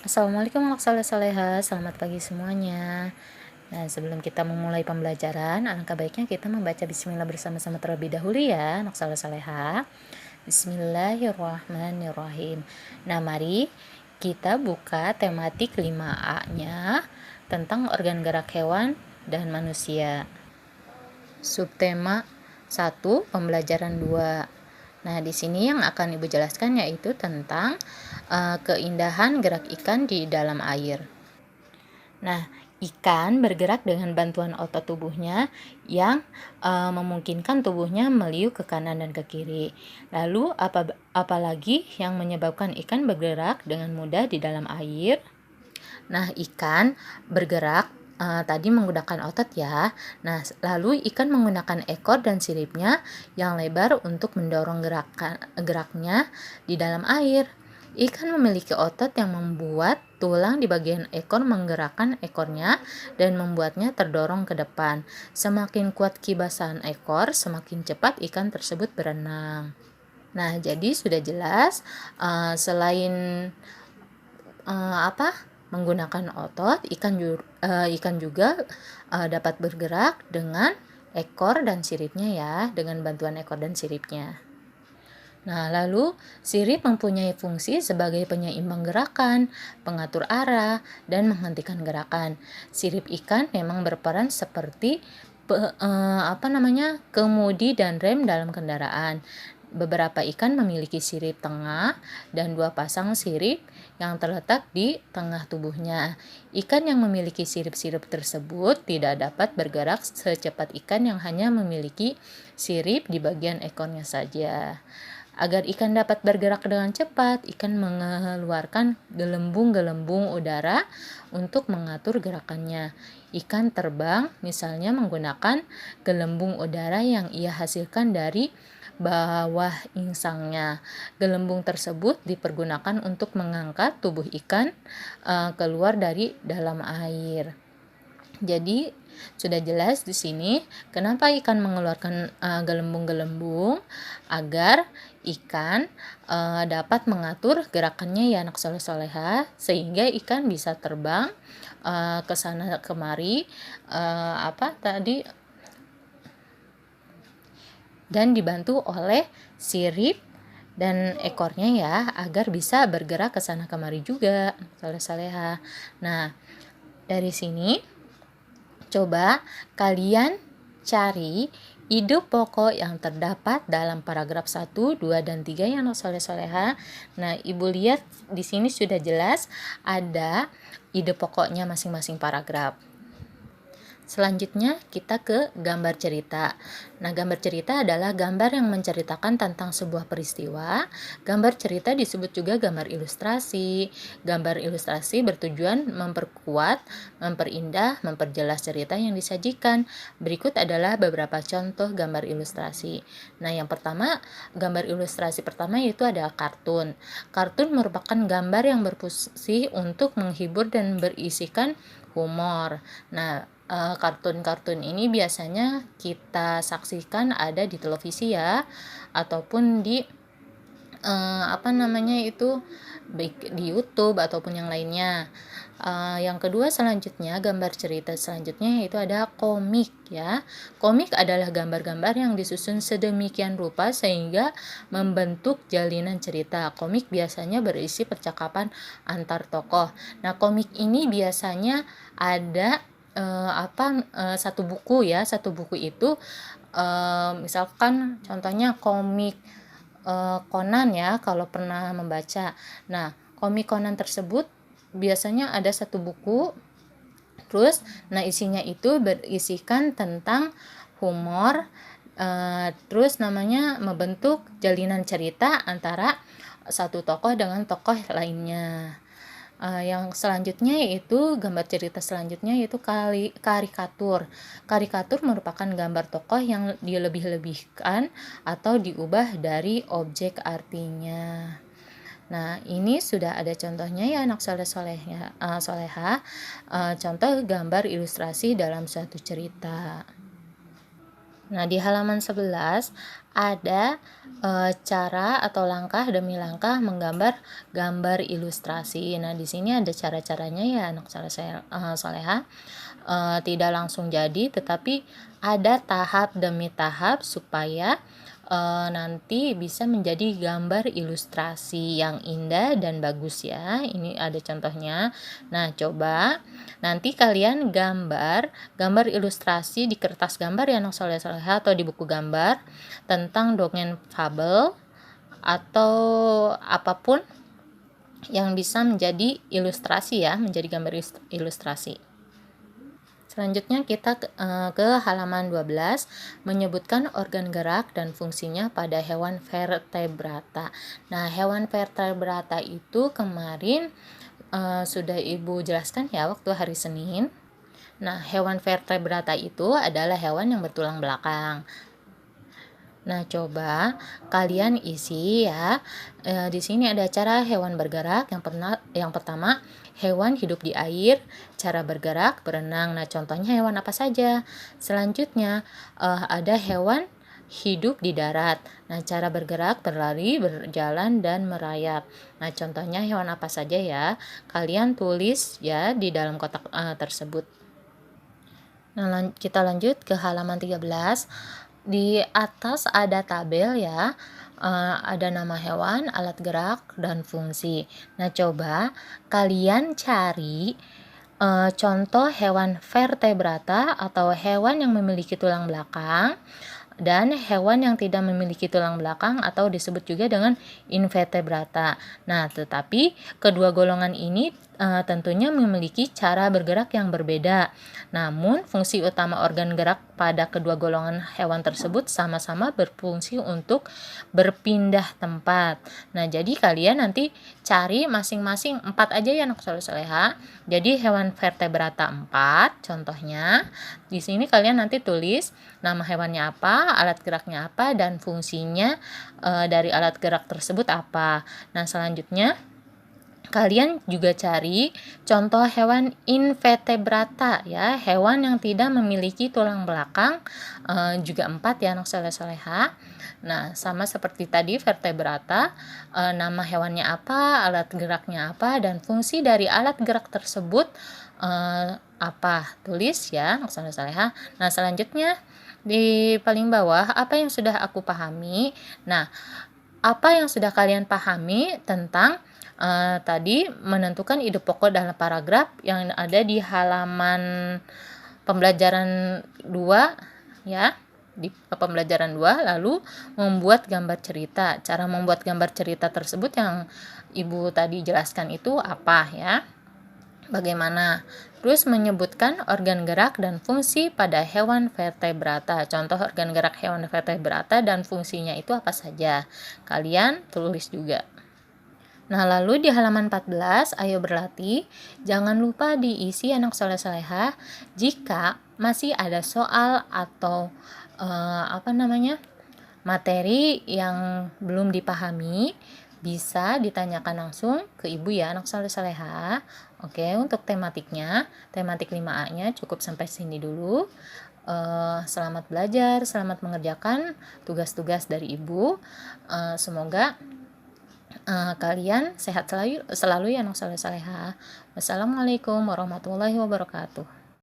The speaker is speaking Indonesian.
Assalamualaikum anak soleh soleha, selamat pagi semuanya. Nah, sebelum kita memulai pembelajaran, alangkah baiknya kita membaca bismillah bersama-sama terlebih dahulu ya, anak soleh soleha. Bismillahirrahmanirrahim. Nah, mari kita buka tematik 5A-nya tentang organ gerak hewan dan manusia. Subtema 1, pembelajaran 2. Nah, di sini yang akan Ibu jelaskan yaitu tentang keindahan gerak ikan di dalam air. Nah, ikan bergerak dengan bantuan otot tubuhnya yang memungkinkan tubuhnya meliuk ke kanan dan ke kiri. Lalu, apalagi yang menyebabkan ikan bergerak dengan mudah di dalam air? Nah, ikan bergerak tadi menggunakan otot ya. Nah, lalu ikan menggunakan ekor dan siripnya yang lebar untuk mendorong geraknya di dalam air. Ikan memiliki otot yang membuat tulang di bagian ekor menggerakkan ekornya dan membuatnya terdorong ke depan. Semakin kuat kibasan ekor, semakin cepat ikan tersebut berenang. Nah, jadi sudah jelas selain menggunakan otot, ikan juga dapat bergerak dengan ekor dan siripnya ya, dengan bantuan ekor dan siripnya. Nah, lalu sirip mempunyai fungsi sebagai penyeimbang gerakan, pengatur arah, dan menghentikan gerakan. Sirip ikan memang berperan seperti kemudi dan rem dalam kendaraan. Beberapa ikan memiliki sirip tengah dan 2 pasang sirip yang terletak di tengah tubuhnya. Ikan yang memiliki sirip-sirip tersebut tidak dapat bergerak secepat ikan yang hanya memiliki sirip di bagian ekornya saja. Agar ikan dapat bergerak dengan cepat, ikan mengeluarkan gelembung-gelembung udara untuk mengatur gerakannya. Ikan terbang misalnya menggunakan gelembung udara yang ia hasilkan dari bawah insangnya. Gelembung tersebut dipergunakan untuk mengangkat tubuh ikan keluar dari dalam air. Jadi sudah jelas di sini kenapa ikan mengeluarkan gelembung-gelembung, agar ikan dapat mengatur gerakannya ya anak soleh-soleha, sehingga ikan bisa terbang ke sana kemari dan dibantu oleh sirip dan ekornya ya, agar bisa bergerak ke sana kemari juga soleh-soleha. Nah, dari sini coba kalian cari ide pokok yang terdapat dalam paragraf 1, 2, dan 3 yang soleh-soleha. Nah, Ibu lihat di sini sudah jelas ada ide pokoknya masing-masing paragraf. Selanjutnya kita ke gambar cerita. Nah, gambar cerita adalah gambar yang menceritakan tentang sebuah peristiwa. Gambar cerita disebut juga gambar ilustrasi. Gambar ilustrasi bertujuan memperkuat, memperindah, memperjelas cerita yang disajikan. Berikut adalah beberapa contoh gambar ilustrasi. Nah, yang pertama, gambar ilustrasi pertama yaitu ada kartun. Kartun merupakan gambar yang berfungsi untuk menghibur dan berisikan humor. Nah, kartun-kartun ini biasanya kita saksikan ada di televisi ya, ataupun di baik di YouTube ataupun yang lainnya. Yang kedua selanjutnya, gambar cerita selanjutnya yaitu ada komik ya. Komik adalah gambar-gambar yang disusun sedemikian rupa sehingga membentuk jalinan cerita. Komik biasanya berisi percakapan antar tokoh. Nah, komik ini biasanya ada satu buku ya. Satu buku itu misalkan contohnya komik Conan ya, kalau pernah membaca. Nah, komik Conan tersebut biasanya ada satu buku. Terus, nah isinya itu berisikan tentang humor. Terus namanya membentuk jalinan cerita antara satu tokoh dengan tokoh lainnya. Yang selanjutnya yaitu gambar cerita selanjutnya yaitu karikatur. Karikatur merupakan gambar tokoh yang dilebih-lebihkan atau diubah dari objek artinya. Nah, ini sudah ada contohnya ya anak soleha, contoh gambar ilustrasi dalam suatu cerita. Nah, di halaman 11 ada cara atau langkah demi langkah menggambar gambar ilustrasi. Nah, di sini ada cara-caranya ya anak soleha. Tidak langsung jadi, tetapi ada tahap demi tahap supaya nanti bisa menjadi gambar ilustrasi yang indah dan bagus ya. Ini ada contohnya. Nah, coba nanti kalian gambar ilustrasi di kertas gambar ya anak soleh-soleha atau di buku gambar tentang dongeng fabel atau apapun yang bisa menjadi ilustrasi ya, menjadi gambar ilustrasi. Selanjutnya kita ke halaman 12, menyebutkan organ gerak dan fungsinya pada hewan vertebrata. Nah, hewan vertebrata itu kemarin sudah Ibu jelaskan ya waktu hari Senin. Nah, hewan vertebrata itu adalah hewan yang bertulang belakang. Nah, coba kalian isi ya. Di sini ada cara hewan bergerak. Yang pertama, hewan hidup di air, cara bergerak, berenang. Nah, contohnya hewan apa saja? Selanjutnya, ada hewan hidup di darat. Nah, cara bergerak, berlari, berjalan, dan merayap. Nah, contohnya hewan apa saja ya? Kalian tulis ya di dalam kotak tersebut. Nah, kita lanjut ke halaman 13. Di atas ada tabel ya, ada nama hewan, alat gerak, dan fungsi. Nah, coba kalian cari contoh hewan vertebrata atau hewan yang memiliki tulang belakang dan hewan yang tidak memiliki tulang belakang atau disebut juga dengan invertebrata. Nah, tetapi kedua golongan ini tentunya memiliki cara bergerak yang berbeda. Namun, fungsi utama organ gerak pada kedua golongan hewan tersebut sama-sama berfungsi untuk berpindah tempat. Nah, jadi kalian nanti cari masing-masing 4 aja ya anak soleha. Jadi hewan vertebrata 4 contohnya. Di sini kalian nanti tulis nama hewannya apa, alat geraknya apa, dan fungsinya dari alat gerak tersebut apa. Nah, selanjutnya kalian juga cari contoh hewan invertebrata ya, hewan yang tidak memiliki tulang belakang, juga 4 ya anak soleha. Nah, sama seperti tadi vertebrata, nama hewannya apa, alat geraknya apa, dan fungsi dari alat gerak tersebut apa, tulis ya anak soleha. Nah, selanjutnya di paling bawah apa yang sudah aku pahami. Nah, apa yang sudah kalian pahami tentang tadi menentukan ide pokok dalam paragraf yang ada di halaman pembelajaran 2 ya, di pembelajaran 2, lalu membuat gambar cerita. Cara membuat gambar cerita tersebut yang Ibu tadi jelaskan itu apa ya, bagaimana. Terus menyebutkan organ gerak dan fungsi pada hewan vertebrata. Contoh organ gerak hewan vertebrata dan fungsinya itu apa saja. Kalian tulis juga. Nah, lalu di halaman 14, ayo berlatih. Jangan lupa diisi anak soleh-soleha jika masih ada soal atau materi yang belum dipahami, bisa ditanyakan langsung ke Ibu ya anak soleh-soleha. Oke, untuk tematik 5A-nya cukup sampai sini dulu. Selamat belajar, selamat mengerjakan tugas-tugas dari Ibu. Semoga kalian sehat selalu ya anak soleh-soleha. Wassalamualaikum warahmatullahi wabarakatuh.